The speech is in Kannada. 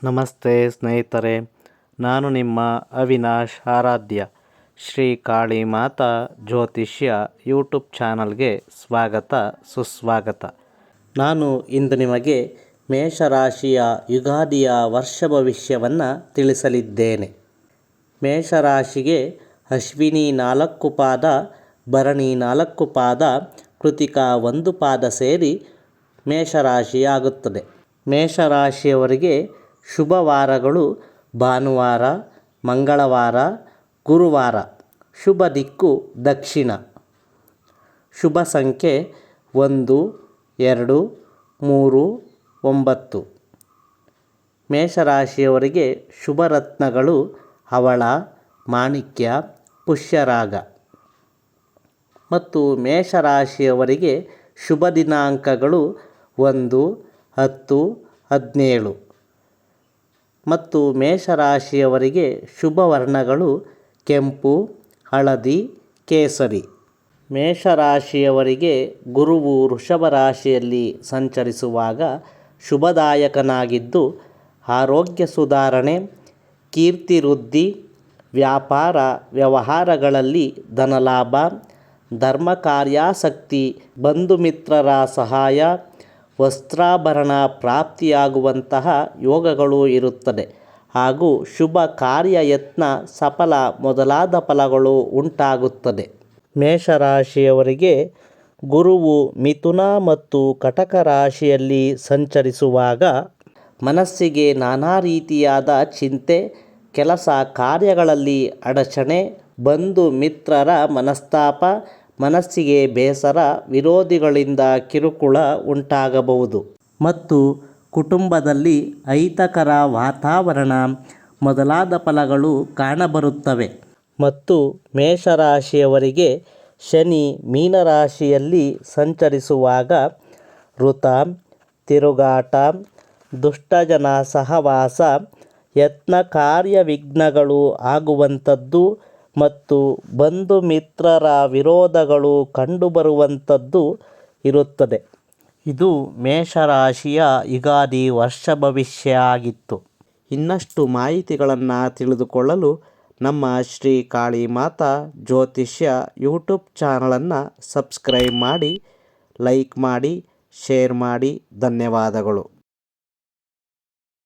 ನಮಸ್ತೆ ಸ್ನೇಹಿತರೆ, ನಾನು ನಿಮ್ಮ ಅವಿನಾಶ್ ಆರಾಧ್ಯ. ಶ್ರೀ ಕಾಳಿ ಮಾತಾ ಜ್ಯೋತಿಷ್ಯ ಯೂಟ್ಯೂಬ್ ಚಾನಲ್ಗೆ ಸ್ವಾಗತ ಸುಸ್ವಾಗತ. ನಾನು ಇಂದು ನಿಮಗೆ ಮೇಷರಾಶಿಯ ಯುಗಾದಿಯ ವರ್ಷ ಭವಿಷ್ಯವನ್ನು ತಿಳಿಸಲಿದ್ದೇನೆ. ಮೇಷರಾಶಿಗೆ ಅಶ್ವಿನಿ 4 ಪಾದ, ಭರಣಿ 4 ಪಾದ, ಕೃತಿಕಾ 1 ಪಾದ ಸೇರಿ ಮೇಷರಾಶಿಯಾಗುತ್ತದೆ. ಮೇಷರಾಶಿಯವರಿಗೆ ಶುಭ ವಾರಗಳು ಭಾನುವಾರ, ಮಂಗಳವಾರ, ಗುರುವಾರ. ಶುಭ ದಿಕ್ಕು ದಕ್ಷಿಣ. ಶುಭ ಸಂಖ್ಯೆ 1, 2, 3, 9. ಮೇಷರಾಶಿಯವರಿಗೆ ಶುಭ ರತ್ನಗಳು ಹವಳ, ಮಾಣಿಕ್ಯ, ಪುಷ್ಯರಾಗ. ಮತ್ತು ಮೇಷರಾಶಿಯವರಿಗೆ ಶುಭ ದಿನಾಂಕಗಳು 1, 10, 17. ಮತ್ತು ಮೇಷರಾಶಿಯವರಿಗೆ ಶುಭ ವರ್ಣಗಳು ಕೆಂಪು, ಹಳದಿ, ಕೇಸರಿ. ಮೇಷರಾಶಿಯವರಿಗೆ ಗುರುವು ವೃಷಭ ರಾಶಿಯಲ್ಲಿ ಸಂಚರಿಸುವಾಗ ಶುಭದಾಯಕನಾಗಿದ್ದು, ಆರೋಗ್ಯ ಸುಧಾರಣೆ, ಕೀರ್ತಿ ವೃದ್ಧಿ, ವ್ಯಾಪಾರ ವ್ಯವಹಾರಗಳಲ್ಲಿ ಧನಲಾಭ, ಧರ್ಮ ಕಾರ್ಯಾಸಕ್ತಿ, ಬಂಧು ಮಿತ್ರರ ಸಹಾಯ, ವಸ್ತ್ರಾಭರಣ ಪ್ರಾಪ್ತಿಯಾಗುವಂತಹ ಯೋಗಗಳು ಇರುತ್ತದೆ. ಹಾಗೂ ಶುಭ ಕಾರ್ಯಯತ್ನ ಸಫಲ ಮೊದಲಾದ ಫಲಗಳು ಉಂಟಾಗುತ್ತದೆ. ಮೇಷರಾಶಿಯವರಿಗೆ ಗುರುವು ಮಿಥುನ ಮತ್ತು ಕಟಕ ರಾಶಿಯಲ್ಲಿ ಸಂಚರಿಸುವಾಗ ಮನಸ್ಸಿಗೆ ನಾನಾ ರೀತಿಯಾದ ಚಿಂತೆ, ಕೆಲಸ ಕಾರ್ಯಗಳಲ್ಲಿ ಅಡಚಣೆ, ಬಂಧು ಮಿತ್ರರ ಮನಸ್ತಾಪ, ಮನಸ್ಸಿಗೆ ಬೇಸರ, ವಿರೋಧಿಗಳಿಂದ ಕಿರುಕುಳ ಉಂಟಾಗಬಹುದು. ಮತ್ತು ಕುಟುಂಬದಲ್ಲಿ ಅಹಿತಕರ ವಾತಾವರಣ ಮೊದಲಾದ ಫಲಗಳು ಕಾಣಬರುತ್ತವೆ. ಮತ್ತು ಮೇಷರಾಶಿಯವರಿಗೆ ಶನಿ ಮೀನರಾಶಿಯಲ್ಲಿ ಸಂಚರಿಸುವಾಗ ವೃತ, ತಿರುಗಾಟ, ದುಷ್ಟಜನ ಸಹವಾಸ, ಯತ್ನ ಕಾರ್ಯ ವಿಘ್ನಗಳು ಆಗುವಂಥದ್ದು ಮತ್ತು ಬಂಧು ಮಿತ್ರರ ವಿರೋಧಗಳು ಕಂಡುಬರುವಂಥದ್ದು ಇರುತ್ತದೆ. ಇದು ಮೇಷರಾಶಿಯ ಯುಗಾದಿ ವರ್ಷ ಭವಿಷ್ಯ ಆಗಿತ್ತು. ಇನ್ನಷ್ಟು ಮಾಹಿತಿಗಳನ್ನು ತಿಳಿದುಕೊಳ್ಳಲು ನಮ್ಮ ಶ್ರೀ ಕಾಳಿ ಮಾತಾ ಜ್ಯೋತಿಷ್ಯ ಯೂಟ್ಯೂಬ್ ಚಾನಲನ್ನು ಸಬ್ಸ್ಕ್ರೈಬ್ ಮಾಡಿ, ಲೈಕ್ ಮಾಡಿ, ಶೇರ್ ಮಾಡಿ. ಧನ್ಯವಾದಗಳು.